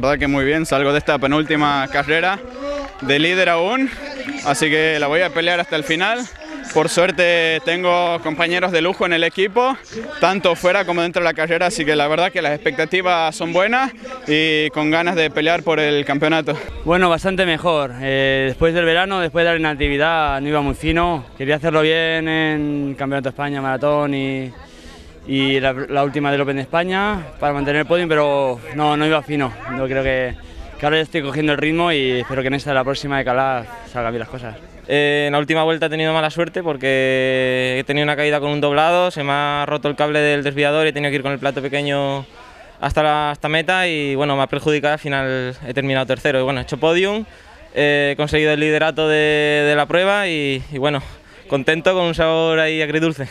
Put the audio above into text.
verdad que muy bien, salgo de esta penúltima carrera de líder aún, así que la voy a pelear hasta el final. Por suerte tengo compañeros de lujo en el equipo, tanto fuera como dentro de la carrera, así que la verdad que las expectativas son buenas y con ganas de pelear por el campeonato. Bueno, bastante mejor. Después del verano, después de la inactividad, no iba muy fino. Quería hacerlo bien en Campeonato de España, Maratón y la última del Open de España para mantener el podium, pero no iba fino. Yo creo que ahora ya estoy cogiendo el ritmo y espero que en la próxima de Calaf salgan bien las cosas. En la última vuelta he tenido mala suerte porque he tenido una caída con un doblado, se me ha roto el cable del desviador y he tenido que ir con el plato pequeño hasta meta y bueno, me ha perjudicado, al final he terminado tercero. Y bueno, he hecho podium, he conseguido el liderato de la prueba y bueno, contento, con un sabor ahí agridulce.